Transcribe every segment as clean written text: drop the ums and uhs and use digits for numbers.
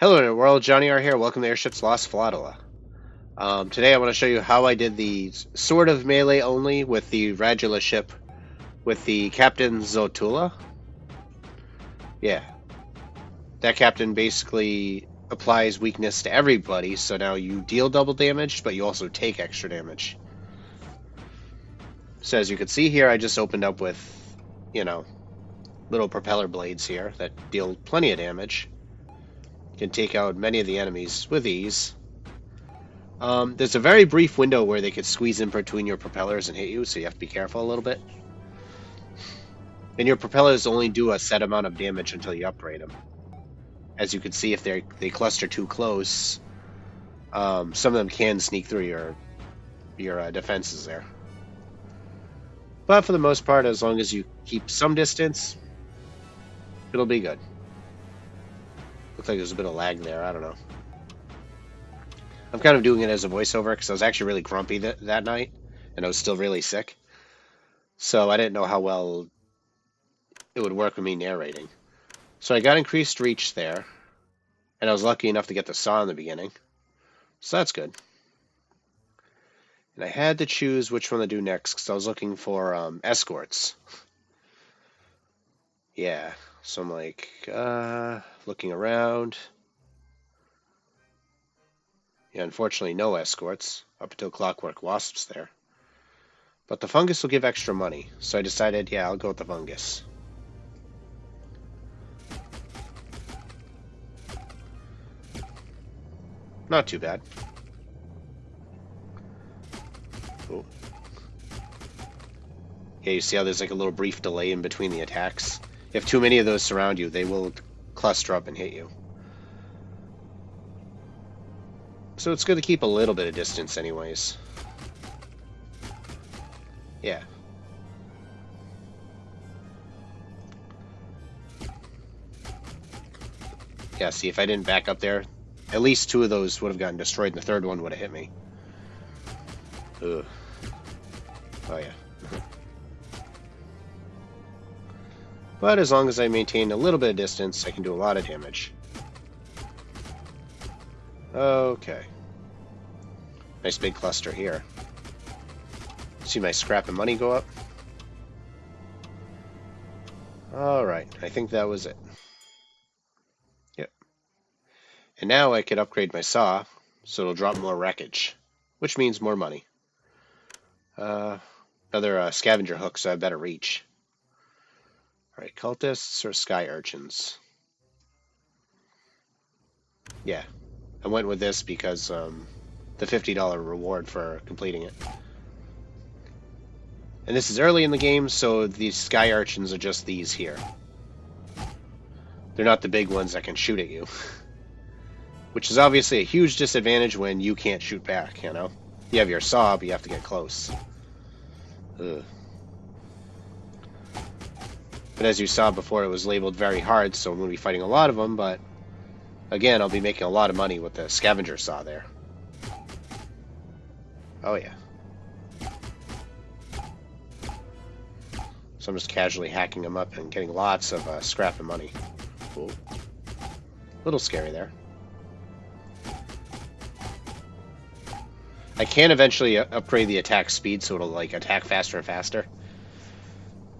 Hello Internet world, Johnny R here. Welcome to Airships Lost Flotilla. Today I want to show you how I did the sort of melee only with the Radula ship with the Captain Zotulla. Yeah, that captain basically applies weakness to everybody, so now you deal double damage, but you also take extra damage. So as you can see here, I just opened up with, little propeller blades here that deal plenty of damage. Can take out many of the enemies with ease. There's a very brief window where they could squeeze in between your propellers and hit you, so you have to be careful a little bit. And your propellers only do a set amount of damage until you upgrade them. As you can see, if they cluster too close, some of them can sneak through your defenses there. But for the most part, as long as you keep some distance, it'll be good. Looks like there's a bit of lag there. I don't know. I'm kind of doing it as a voiceover because I was actually really grumpy that night, and I was still really sick. So I didn't know how well it would work with me narrating. So I got increased reach there, and I was lucky enough to get the saw in the beginning. So that's good. And I had to choose which one to do next because I was looking for escorts. Yeah, so I'm like, looking around. Yeah, unfortunately no escorts, up until Clockwork Wasps there. But the fungus will give extra money, so I decided, yeah, I'll go with the fungus. Not too bad. Cool. Yeah, you see how there's like a little brief delay in between the attacks? If too many of those surround you, they will cluster up and hit you. So it's good to keep a little bit of distance anyways. Yeah. Yeah, see, if I didn't back up there, at least two of those would have gotten destroyed and the third one would have hit me. Ugh. Oh yeah. But as long as I maintain a little bit of distance, I can do a lot of damage. Okay. Nice big cluster here. See my scrap and money go up? Alright, I think that was it. Yep. And now I could upgrade my saw, so it'll drop more wreckage, which means more money. Another scavenger hook, so I have better reach. Alright, cultists or sky urchins? Yeah, I went with this because the $50 reward for completing it. And this is early in the game, so these sky urchins are just these here. They're not the big ones that can shoot at you. Which is obviously a huge disadvantage when you can't shoot back, you know? You have your saw, but you have to get close. Ugh. But as you saw before, it was labeled very hard, so I'm going to be fighting a lot of them, but again, I'll be making a lot of money with the scavenger saw there. Oh yeah. So I'm just casually hacking them up and getting lots of scrap and money. Cool. A little scary there. I can eventually upgrade the attack speed so it'll like attack faster and faster.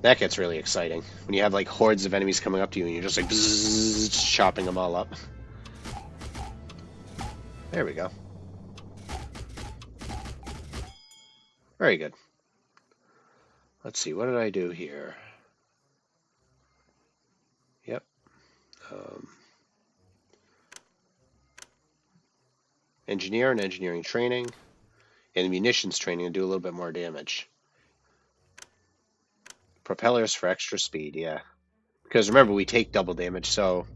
That gets really exciting when you have like hordes of enemies coming up to you and you're just like bzzz, chopping them all up. There we go. Very good. Let's see, what did I do here? Yep. Engineer and engineering training. And munitions training to do a little bit more damage. Propellers for extra speed, yeah. Because remember, we take double damage, so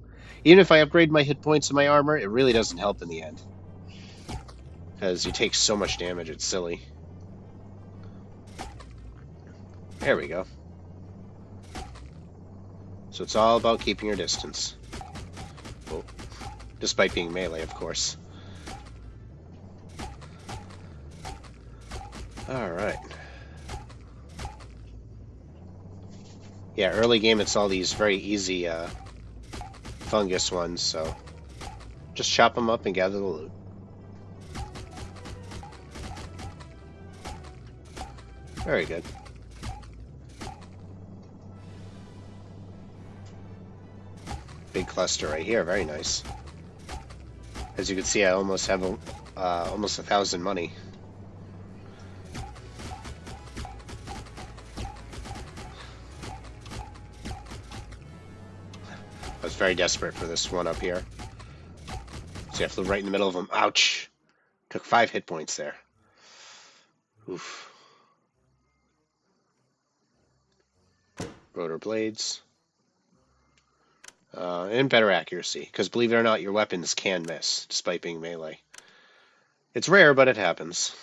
even if I upgrade my hit points and my armor, it really doesn't help in the end. Because you take so much damage, it's silly. There we go. So it's all about keeping your distance. Well, despite being melee, of course. Alright. Yeah, early game it's all these very easy fungus ones, so Just chop them up and gather the loot. Very good. Big cluster right here. Very nice. As you can see, I almost have almost 1,000 money. I was very desperate for this one up here. See, I flew right in the middle of them. Ouch! Took 5 hit points there. Oof. Rotor blades. And better accuracy, because believe it or not, your weapons can miss, despite being melee. It's rare, but it happens.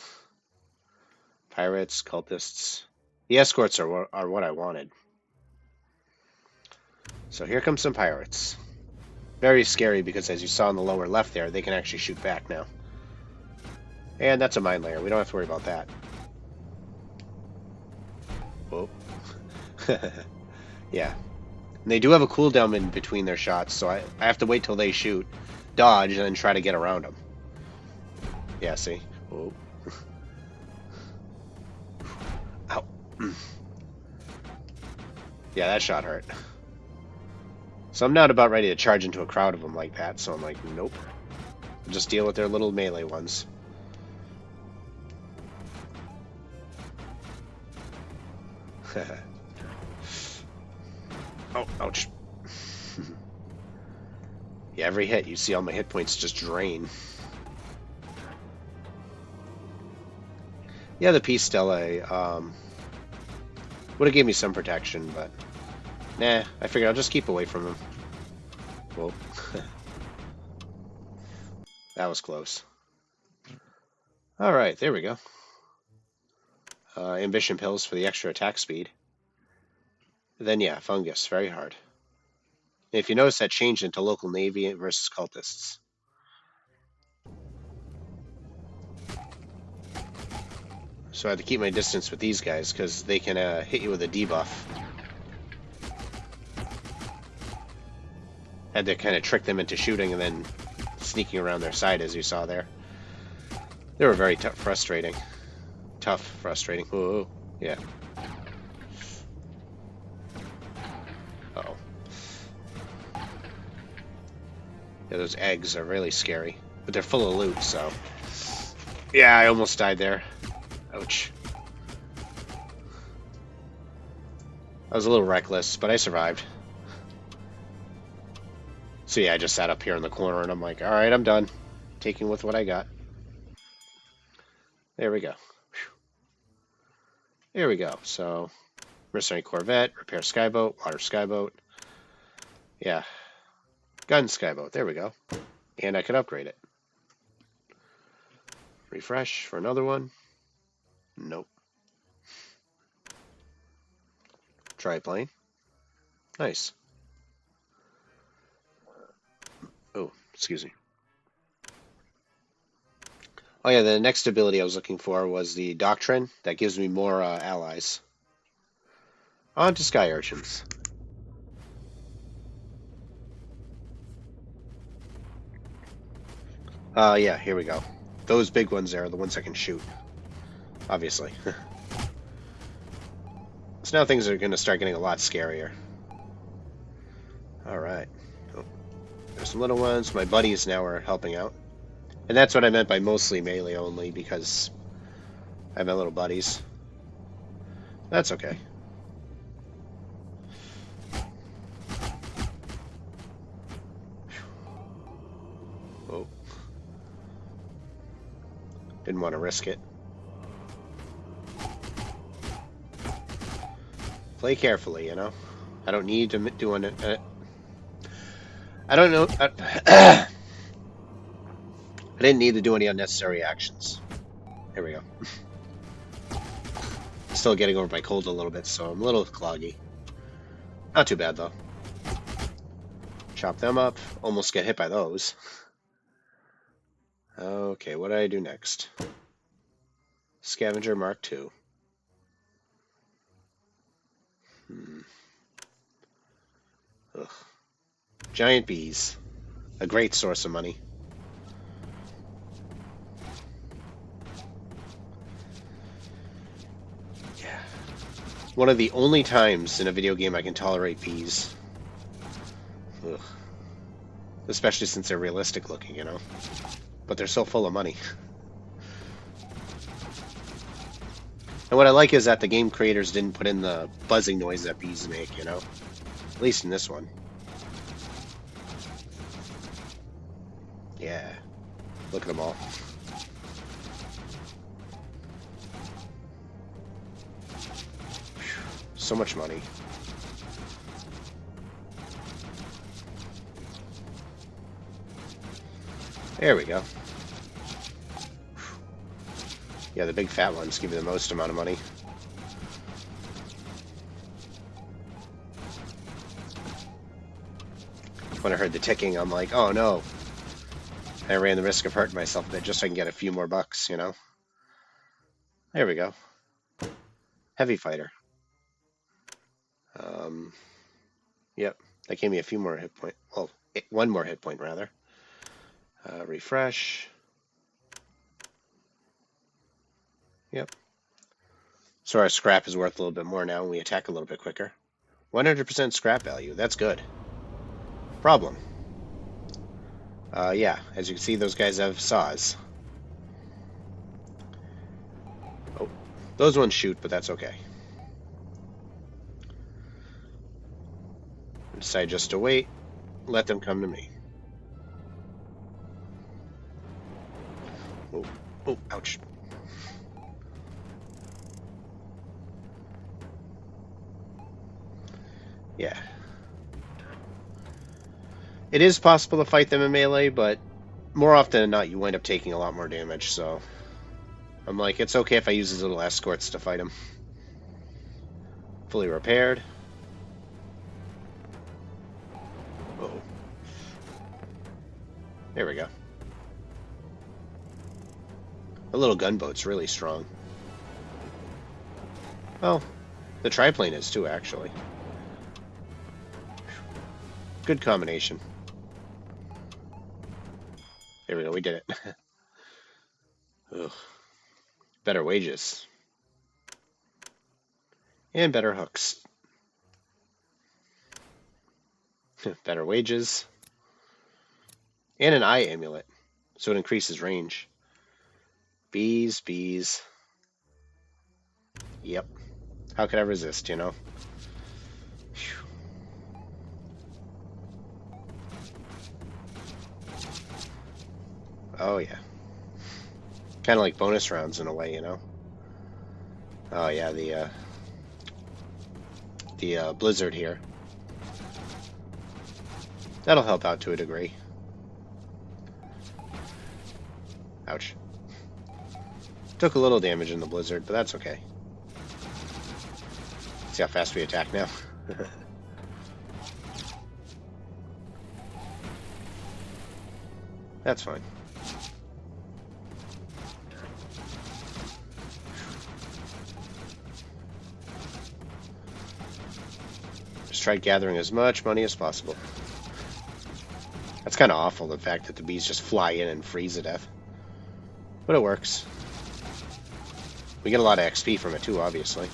Pirates, cultists. The escorts are what I wanted. So here come some pirates. Very scary, because as you saw in the lower left there, they can actually shoot back now. And that's a mine layer. We don't have to worry about that. Whoa. Yeah. And they do have a cooldown in between their shots, so I have to wait till they shoot, dodge, and then try to get around them. Yeah, see? Whoa. Ow. Yeah, that shot hurt. So I'm not about ready to charge into a crowd of them like that, so I'm like, nope. I'll just deal with their little melee ones. Oh, ouch. Yeah, every hit, you see all my hit points just drain. Yeah, the Peace Stella would have gave me some protection, but nah, I figured I'll just keep away from him. Whoa. That was close. Alright, there we go. Ambition pills for the extra attack speed. Then yeah, fungus, very hard. If you notice, that changed into local navy versus cultists. So I had to keep my distance with these guys because they can hit you with a debuff. Had to kind of trick them into shooting and then sneaking around their side, as you saw there. They were very frustrating. Tough, frustrating. Whoa, yeah. Uh-oh. Yeah, those eggs are really scary. But they're full of loot, so... Yeah, I almost died there. Ouch. I was a little reckless, but I survived. So yeah, I just sat up here in the corner and I'm like, alright, I'm done. Taking with what I got. There we go. Whew. There we go. So, mercenary corvette, repair skyboat, water skyboat. Yeah. Gun skyboat. There we go. And I could upgrade it. Refresh for another one. Nope. Triplane. Nice. Oh, excuse me. Oh yeah, the next ability I was looking for was the Doctrine. That gives me more allies. On to Sky Urchins. Yeah, here we go. Those big ones there are the ones I can shoot. Obviously. So now things are going to start getting a lot scarier. Alright. Oh, there's some little ones. My buddies now are helping out. And that's what I meant by mostly melee only, because I have my little buddies. That's okay. Oh. Didn't want to risk it. Play carefully, you know? I don't need to do an... I don't know... I didn't need to do any unnecessary actions. Here we go. Still getting over my cold a little bit, so I'm a little cloggy. Not too bad, though. Chop them up. Almost get hit by those. Okay, what do I do next? Scavenger Mark II. Ugh. Giant bees. A great source of money. one of the only times in a video game I can tolerate bees. Ugh. Especially since they're realistic looking, you know? But they're so full of money. And what I like is that the game creators didn't put in the buzzing noise that bees make, you know? At least in this one. Yeah. Look at them all. So much money. There we go. Yeah, the big fat ones give you the most amount of money. When I heard the ticking, I'm like, oh no. I ran the risk of hurting myself a bit just so I can get a few more bucks, you know? There we go. Heavy fighter. Yep, that gave me a few more hit points. Well, one more hit point, rather. Refresh. Yep. So our scrap is worth a little bit more now, and we attack a little bit quicker. 100% scrap value. That's good. Problem. Yeah, as you can see, those guys have saws. Oh, those ones shoot, but that's okay. Decide just to wait. Let them come to me. Oh, oh, ouch. Yeah. It is possible to fight them in melee, but more often than not, you wind up taking a lot more damage, so I'm like, it's okay if I use these little escorts to fight them. Fully repaired. Uh-oh. There we go. The little gunboat's really strong. Well, the triplane is too, actually. Good combination. There we go, we did it. Ugh. Better wages. And better hooks. Better wages. And an eye amulet, so it increases range. Bees, bees. Yep. How could I resist, you know? Oh, yeah. Kind of like bonus rounds in a way, you know? Oh, yeah, the blizzard here. That'll help out to a degree. Ouch. Took a little damage in the blizzard, but that's okay. See how fast we attack now. That's fine. Just try gathering as much money as possible. That's kind of awful, the fact that the bees just fly in and freeze to death. But it works. We get a lot of XP from it too, obviously.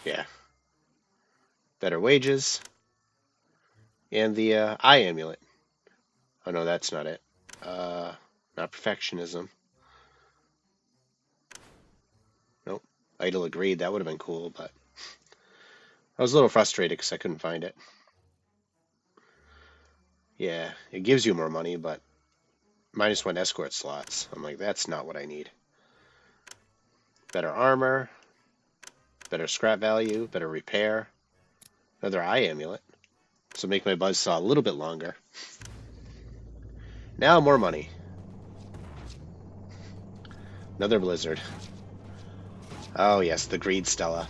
Yeah. Better wages. And the eye amulet. Oh no, that's not it. Not perfectionism. Nope. Idle agreed, that would have been cool, but I was a little frustrated because I couldn't find it. Yeah, it gives you more money, but -1 escort slots. I'm like, that's not what I need. Better armor, better scrap value, better repair, another eye amulet. So make my buzzsaw a little bit longer. Now more money. Another blizzard. Oh yes, the greed Stella.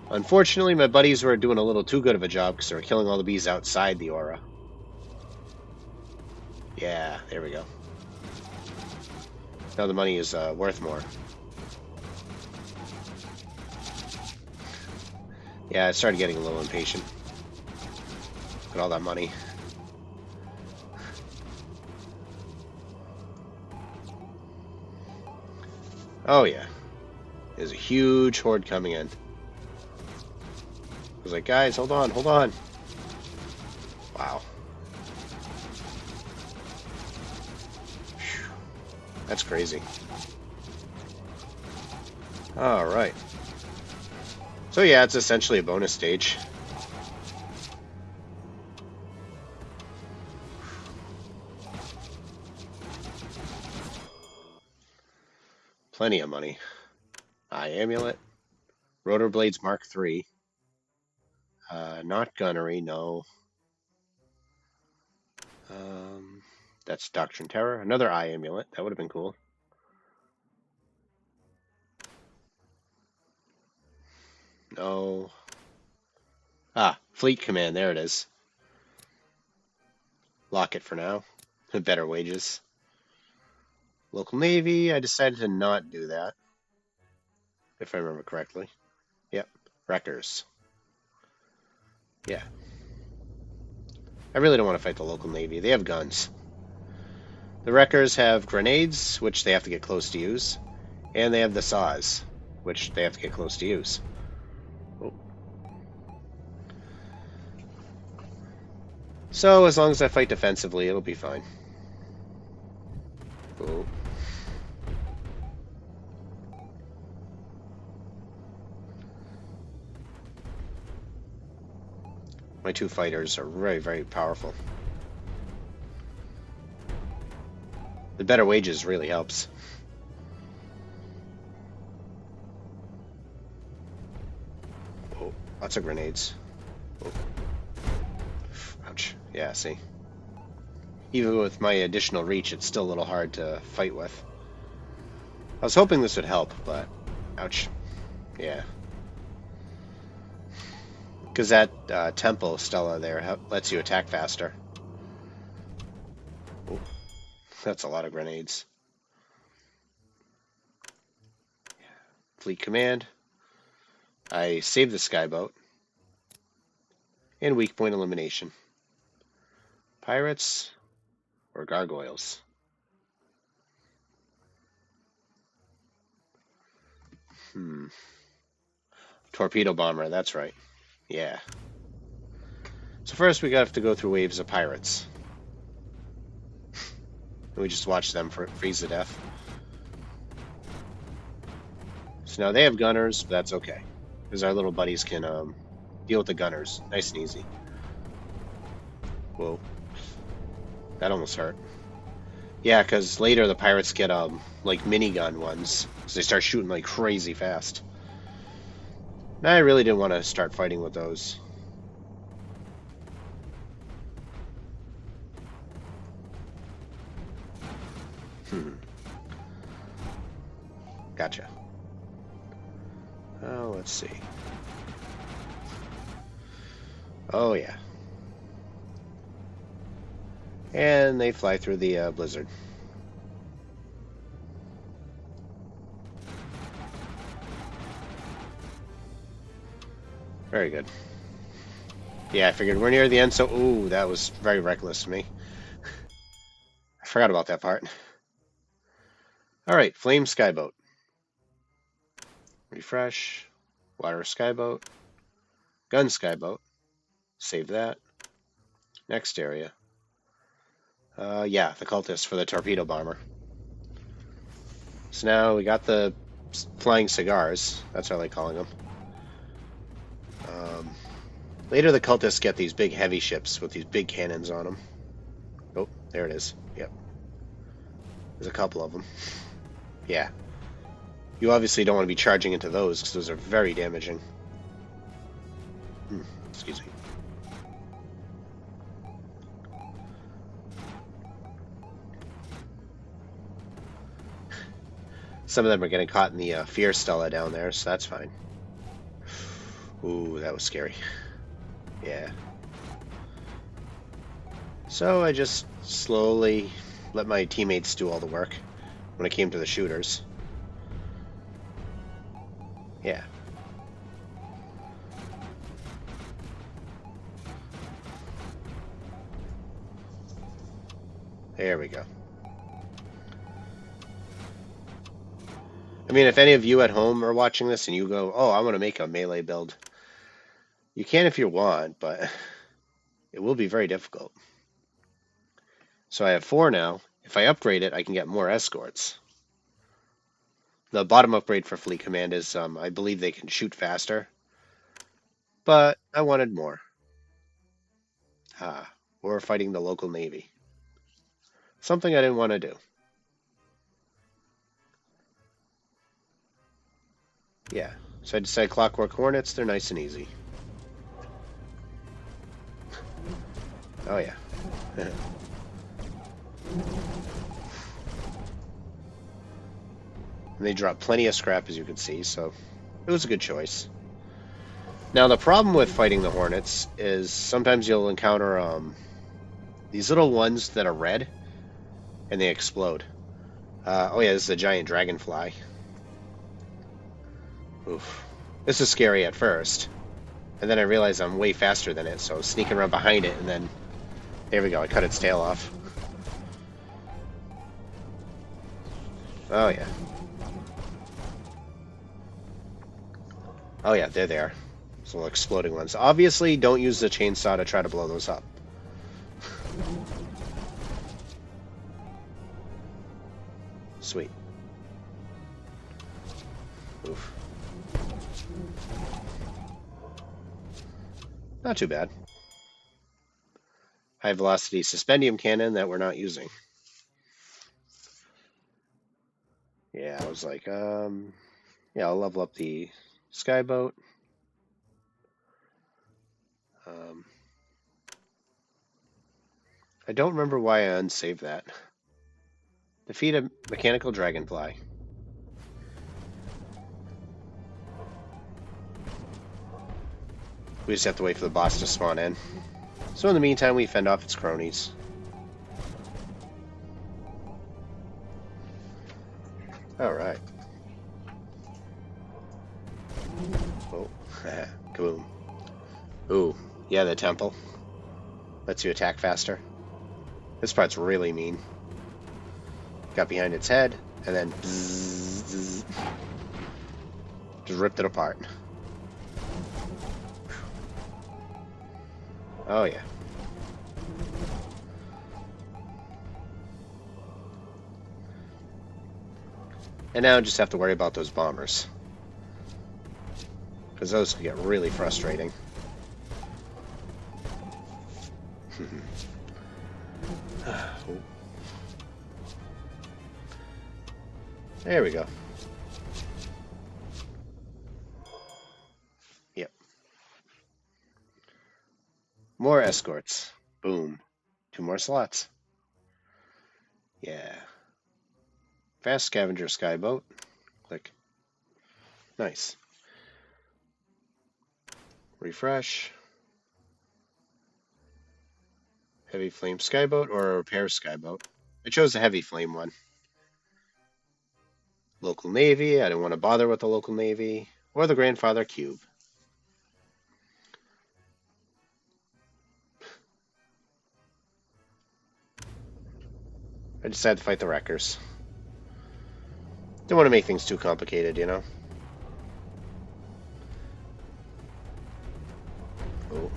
Unfortunately, my buddies were doing a little too good of a job because they were killing all the bees outside the aura. Yeah, there we go. Now the money is worth more. Yeah, I started getting a little impatient. Look at all that money. Oh yeah. There's a huge horde coming in. I was like, guys, hold on, hold on. Wow. Whew. That's crazy. Alright. So yeah, it's essentially a bonus stage. Plenty of money. Eye Amulet. Rotor Blades Mark III. Not Gunnery, no. That's Doctrine Terror. Another Eye Amulet. That would have been cool. No. Ah, Fleet Command. There it is. Lock it for now. Better wages. Local Navy. I decided to not do that. If I remember correctly. Yep. Wreckers. Yeah. I really don't want to fight the local Navy. They have guns. The Wreckers have grenades, which they have to get close to use. And they have the saws, which they have to get close to use. Oh. So as long as I fight defensively, it'll be fine. Oh. My two fighters are very, very powerful. The better wages really helps. Oh, lots of grenades. Oh. Ouch. Yeah, see. Even with my additional reach, it's still a little hard to fight with. I was hoping this would help, but ouch. Yeah. Because that temple Stella there lets you attack faster. Oh, that's a lot of grenades. Fleet Command. I saved the skyboat. And weak point elimination. Pirates or gargoyles? Torpedo bomber, that's right. Yeah. So first we have to go through waves of pirates. And we just watch them freeze to death. So now they have gunners, but that's okay. Because our little buddies can deal with the gunners. Nice and easy. Whoa. That almost hurt. Yeah, because later the pirates get like minigun ones. So they start shooting like crazy fast. And I really didn't want to start fighting with those. Gotcha. Oh, let's see. Oh, yeah. And they fly through the blizzard. Very good. Yeah, I figured we're near the end, so... Ooh, that was very reckless of me. I forgot about that part. Alright, Flame Skyboat. Refresh. Water Skyboat. Gun Skyboat. Save that. Next area. Yeah, the cultists for the torpedo bomber. So now we got the flying cigars. That's how I like calling them. Later the cultists get these big heavy ships with these big cannons on them. Oh, there it is. Yep. There's a couple of them. Yeah. You obviously don't want to be charging into those because those are very damaging. Excuse me. Some of them are getting caught in the Fear Stella down there, so that's fine. Ooh, that was scary. Yeah. So I just slowly let my teammates do all the work when it came to the shooters. Yeah. There we go. I mean, if any of you at home are watching this and you go, oh, I want to make a melee build, you can if you want, but it will be very difficult. So I have 4 now. If I upgrade it, I can get more escorts. The bottom upgrade for Fleet Command is, I believe they can shoot faster, but I wanted more. We're fighting the local navy. Something I didn't want to do. Yeah, so I decided Clockwork Hornets, they're nice and easy. Oh yeah. And they drop plenty of scrap, as you can see, so it was a good choice. Now the problem with fighting the Hornets is sometimes you'll encounter these little ones that are red, and they explode. Oh yeah, this is a giant dragonfly. Oof. This is scary at first. And then I realized I'm way faster than it, so I was sneaking around behind it, and then... There we go, I cut its tail off. Oh yeah. Oh yeah, there they are. Those little exploding ones. Obviously, don't use the chainsaw to try to blow those up. Sweet. Oof. Not too bad. High velocity suspendium cannon that we're not using. Yeah, I was like, yeah, I'll level up the skyboat. I don't remember why I unsaved that. Defeat a mechanical dragonfly. We just have to wait for the boss to spawn in. So in the meantime, we fend off its cronies. Alright. Oh, kaboom. Ooh, yeah, the temple. Lets you attack faster. This part's really mean. Got behind its head, and then bzz, bzz, just ripped it apart. Oh yeah. And now I just have to worry about those bombers, because those can get really frustrating. There we go. Yep. More escorts. Boom. 2 more slots. Yeah. Fast Scavenger Skyboat. Click. Nice. Refresh. Heavy Flame Skyboat or a Repair Skyboat. I chose the Heavy Flame one. Local Navy. I didn't want to bother with the local Navy. Or the Grandfather Cube. I decided to fight the Wreckers. Don't want to make things too complicated, you know? Oh.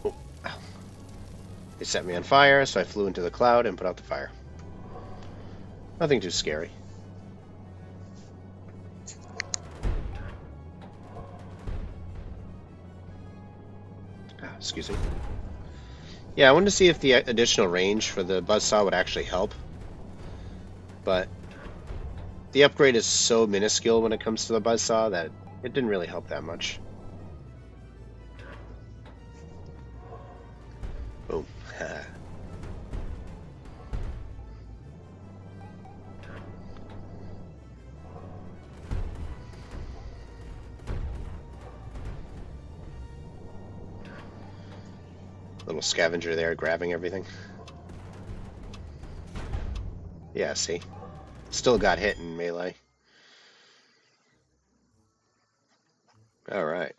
Oh. Ow. They set me on fire, so I flew into the cloud and put out the fire. Nothing too scary. Excuse me. Yeah, I wanted to see if the additional range for the buzzsaw would actually help. But the upgrade is so minuscule when it comes to the buzzsaw that it didn't really help that much. Boom. Little scavenger there grabbing everything. Yeah, see? Still got hit in melee. Alright.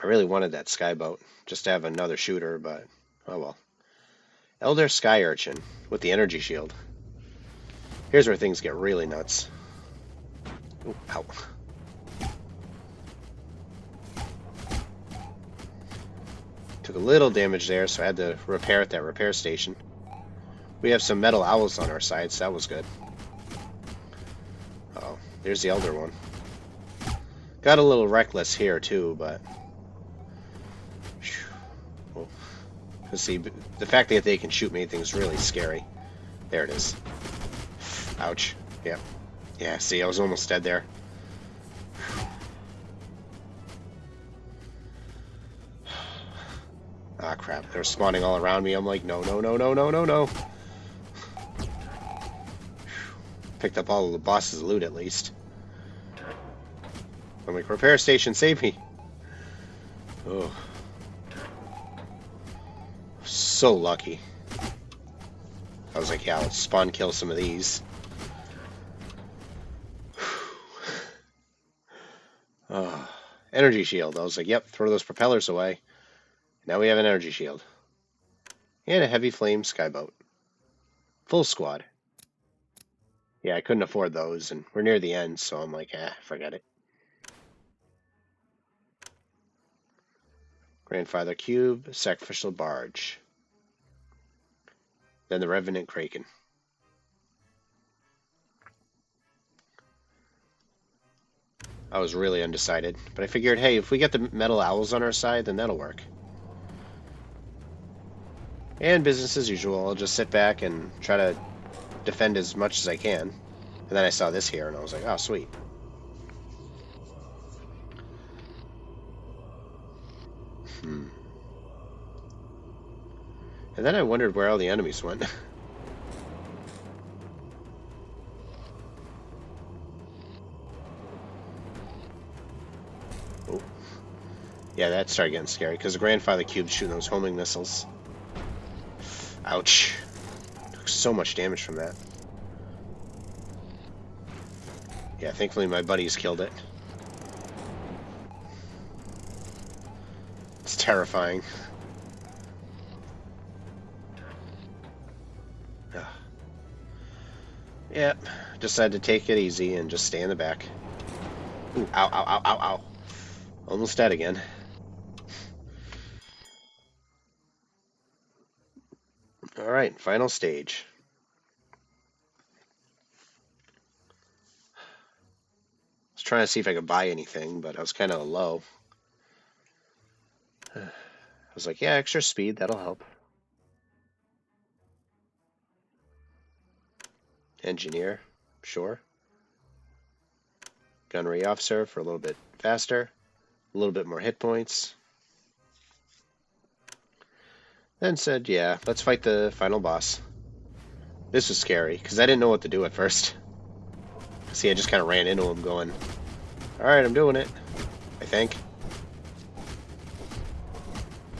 I really wanted that skyboat, just to have another shooter, but oh well. Elder Sky Urchin with the energy shield. Here's where things get really nuts. Ooh, ow. Took a little damage there, so I had to repair at that repair station. We have some metal owls on our side, so that was good. Uh-oh, there's the elder one. Got a little reckless here, too, but... Well, see, the fact that they can shoot me, I think is really scary. There it is. Ouch. Yeah. Yeah, see, I was almost dead there. Ah, crap. They're spawning all around me. I'm like, no, no, no, no, no, no, no. Picked up all of the boss's loot, at least. I'm like, repair station, save me. Oh. So lucky. I was like, yeah, let's spawn kill some of these. Oh. Energy shield. I was like, yep, throw those propellers away. Now we have an energy shield. And a heavy flame skyboat. Full squad. Yeah, I couldn't afford those, and we're near the end, so I'm like, forget it. Grandfather Cube, Sacrificial Barge. Then the Revenant Kraken. I was really undecided, but I figured, hey, if we get the metal owls on our side, then that'll work. And business as usual, I'll just sit back and try to defend as much as I can. And then I saw this here, and I was like, oh, sweet. And then I wondered where all the enemies went. Oh. Yeah, that started getting scary, because the Grandfather Cube's shooting those homing missiles. Ouch. Took so much damage from that. Yeah, thankfully my buddies killed it. It's terrifying. Yep, decided to take it easy and just stay in the back. Ooh, ow, ow, ow, ow, ow. Almost dead again. Alright, final stage. I was trying to see if I could buy anything, but I was kind of low. I was like, yeah, extra speed, that'll help. Engineer, sure. Gunnery officer for a little bit faster, a little bit more hit points. Then said, yeah, let's fight the final boss. This was scary, because I didn't know what to do at first. See, I just kind of ran into him going, alright, I'm doing it. I think.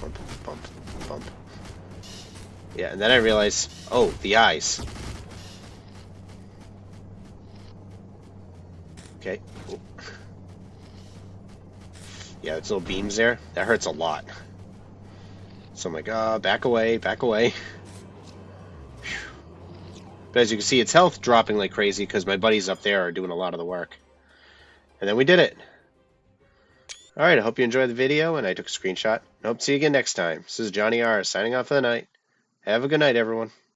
Bump, bump, bump. Yeah, and then I realized, oh, the eyes. Okay. Ooh. Yeah, it's little beams there. That hurts a lot. So I'm like, back away, back away. But as you can see, its health dropping like crazy because my buddies up there are doing a lot of the work. And then we did it. Alright, I hope you enjoyed the video, and I took a screenshot. I hope to see you again next time. This is Johnny R. signing off for the night. Have a good night, everyone.